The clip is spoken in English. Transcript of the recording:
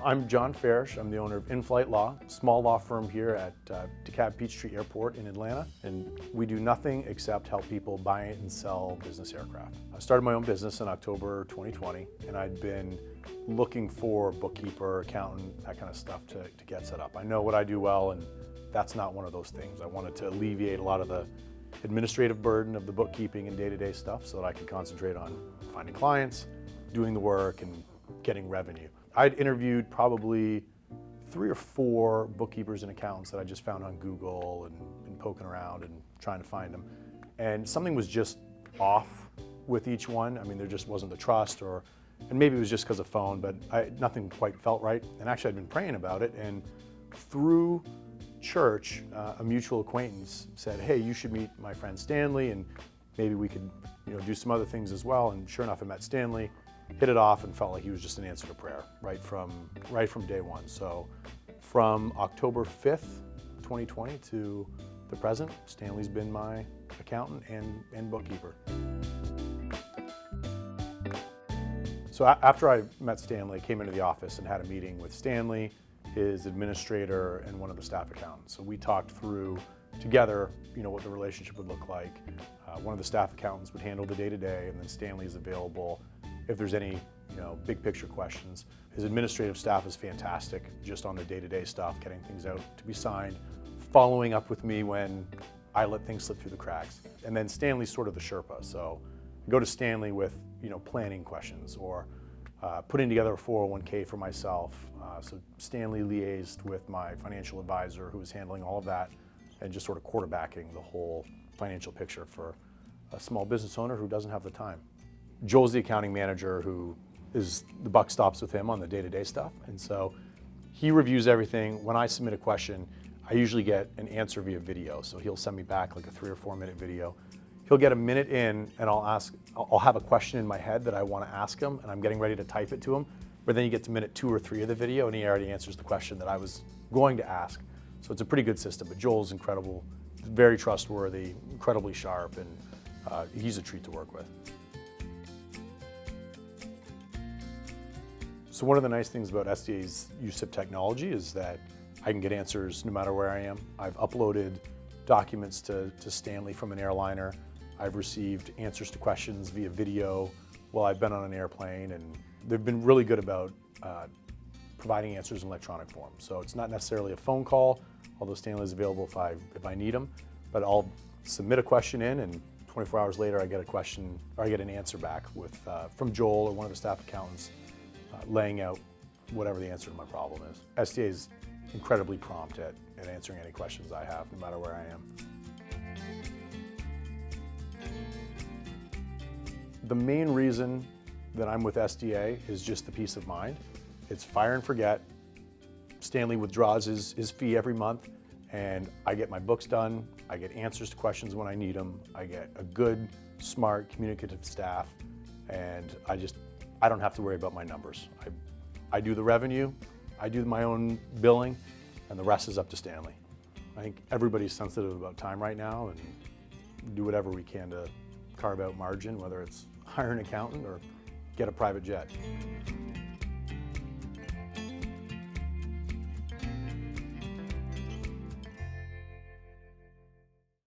I'm John Farish. I'm the owner of InFlight Law, a small law firm here at DeKalb Peachtree Airport in Atlanta. And we do nothing except help people buy and sell business aircraft. I started my own business in October 2020, and I'd been looking for bookkeeper, accountant, that kind of stuff to get set up. I know what I do well, and that's not one of those things. I wanted to alleviate a lot of the administrative burden of the bookkeeping and day-to-day stuff so that I could concentrate on finding clients, doing the work, and getting revenue. I'd interviewed probably 3 or 4 bookkeepers and accountants that I just found on Google and poking around and trying to find them. And something was just off with each one. I mean, there just wasn't the trust, and maybe it was just because of phone, but nothing quite felt right. And actually I'd been praying about it, and through church, a mutual acquaintance said, hey, you should meet my friend Stanley, and maybe we could do some other things as well. And sure enough, I met Stanley, hit it off, and felt like he was just an answer to prayer right from day one. So from October 5th, 2020 to the present, Stanley's been my accountant and bookkeeper. So after I met Stanley, I came into the office and had a meeting with Stanley, his administrator, and one of the staff accountants. So we talked through together, what the relationship would look like. One of the staff accountants would handle the day-to-day, and then Stanley is available if there's any, big picture questions. His administrative staff is fantastic, just on the day-to-day stuff, getting things out to be signed, following up with me when I let things slip through the cracks. And then Stanley's sort of the Sherpa, so I go to Stanley with, planning questions or putting together a 401k for myself. So Stanley liaised with my financial advisor who was handling all of that and just sort of quarterbacking the whole financial picture for a small business owner who doesn't have the time. Joel's the accounting manager who the buck stops with him on the day-to-day stuff. And so he reviews everything. When I submit a question, I usually get an answer via video. So he'll send me back like a 3 or 4 minute video. He'll get a minute in and I'll have a question in my head that I want to ask him, and I'm getting ready to type it to him. But then you get to minute 2 or 3 of the video and he already answers the question that I was going to ask. So it's a pretty good system, but Joel's incredible, very trustworthy, incredibly sharp, and he's a treat to work with. So one of the nice things about SDA's use of technology is that I can get answers no matter where I am. I've uploaded documents to Stanley from an airliner. I've received answers to questions via video while I've been on an airplane, and they've been really good about providing answers in electronic form. So it's not necessarily a phone call, although Stanley's available if I need him, but I'll submit a question in, and 24 hours later I get a question, or I get an answer back from Joel or one of the staff accountants laying out whatever the answer to my problem is. SDA is incredibly prompt at answering any questions I have, no matter where I am. The main reason that I'm with SDA is just the peace of mind. It's fire and forget. Stanley withdraws his fee every month, and I get my books done. I get answers to questions when I need them. I get a good, smart, communicative staff, and I don't have to worry about my numbers. I do the revenue, I do my own billing, and the rest is up to Stanley. I think everybody's sensitive about time right now, and do whatever we can to carve out margin, whether it's hire an accountant or get a private jet.